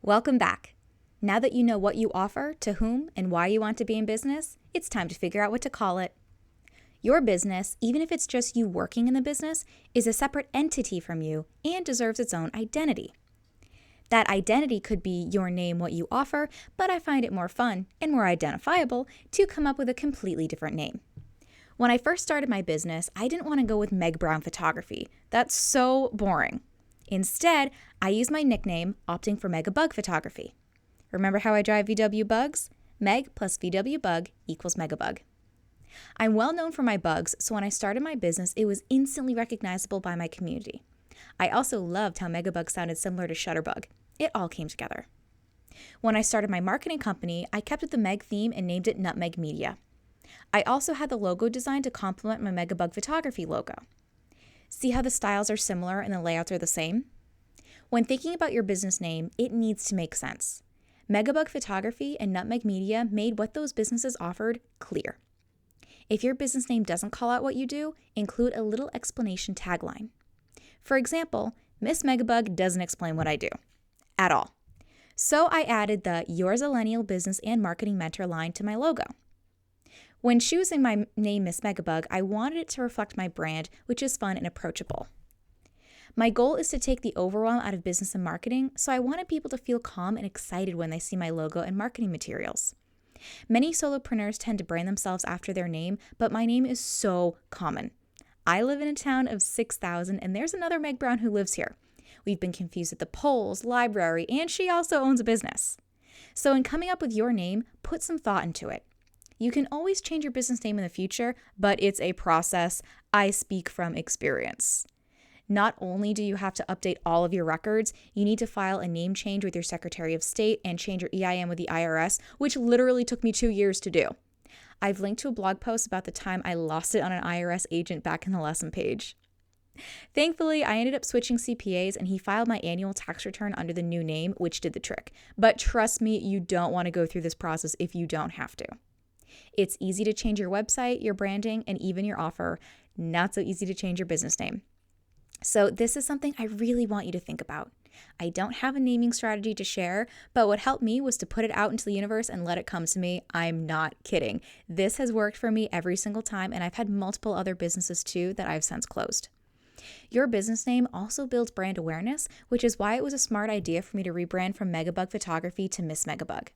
Welcome back. Now that you know what you offer, to whom, and why you want to be in business, it's time to figure out what to call it. Your business, even if it's just you working in the business, is a separate entity from you and deserves its own identity. That identity could be your name, what you offer, but I find it more fun and more identifiable to come up with a completely different name. When I first started my business, I didn't want to go with Meg Brown Photography. That's so boring. Instead, I used my nickname, opting for Megabug Photography. Remember how I drive VW Bugs? Meg plus VW Bug equals Megabug. I'm well known for my bugs, so when I started my business, it was instantly recognizable by my community. I also loved how Megabug sounded similar to Shutterbug. It all came together. When I started my marketing company, I kept with the Meg theme and named it Nutmeg Media. I also had the logo designed to complement my Megabug Photography logo. See how the styles are similar and the layouts are the same? When thinking about your business name, it needs to make sense. Megabug Photography and Nutmeg Media made what those businesses offered clear. If your business name doesn't call out what you do, include a little explanation tagline. For example, Miss Megabug doesn't explain what I do at all. So I added the Your Zillennial Business and Marketing Mentor line to my logo. When choosing my name Miss Megabug, I wanted it to reflect my brand, which is fun and approachable. My goal is to take the overwhelm out of business and marketing, so I wanted people to feel calm and excited when they see my logo and marketing materials. Many solopreneurs tend to brand themselves after their name, but my name is so common. I live in a town of 6,000, and there's another Meg Brown who lives here. We've been confused at the polls, library, and she also owns a business. So in coming up with your name, put some thought into it. You can always change your business name in the future, but it's a process. I speak from experience. Not only do you have to update all of your records, you need to file a name change with your Secretary of State and change your EIN with the IRS, which literally took me 2 years to do. I've linked to a blog post about the time I lost it on an IRS agent back in the lesson page. Thankfully, I ended up switching CPAs and he filed my annual tax return under the new name, which did the trick. But trust me, you don't want to go through this process if you don't have to. It's easy to change your website, your branding, and even your offer. Not so easy to change your business name. So this is something I really want you to think about. I don't have a naming strategy to share, but what helped me was to put it out into the universe and let it come to me. I'm not kidding. This has worked for me every single time, and I've had multiple other businesses too that I've since closed. Your business name also builds brand awareness, which is why it was a smart idea for me to rebrand from Megabug Photography to Miss Megabug.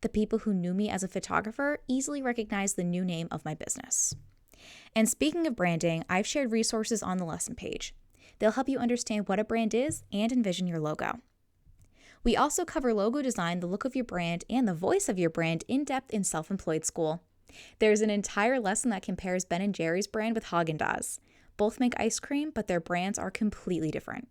The people who knew me as a photographer easily recognized the new name of my business. And speaking of branding, I've shared resources on the lesson page. They'll help you understand what a brand is and envision your logo. We also cover logo design, the look of your brand, and the voice of your brand in depth in Self-Employed School. There's an entire lesson that compares Ben & Jerry's brand with Haagen-Dazs. Both make ice cream, but their brands are completely different.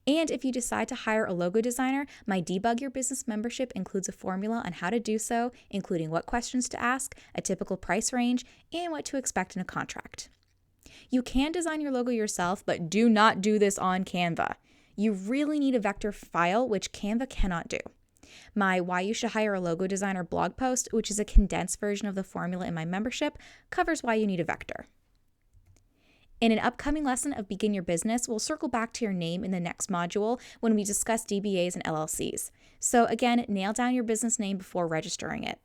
And if you decide to hire a logo designer, my Debug Your Business membership includes a formula on how to do so, including what questions to ask, a typical price range, and what to expect in a contract. You can design your logo yourself, but do not do this on Canva. You really need a vector file, which Canva cannot do. My Why You Should Hire a Logo Designer blog post, which is a condensed version of the formula in my membership, covers why you need a vector. In an upcoming lesson of Begin Your Business, we'll circle back to your name in the next module when we discuss DBAs and LLCs. So again, nail down your business name before registering it.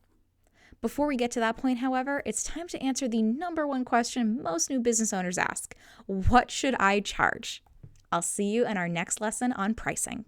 Before we get to that point, however, it's time to answer the number one question most new business owners ask. What should I charge? I'll see you in our next lesson on pricing.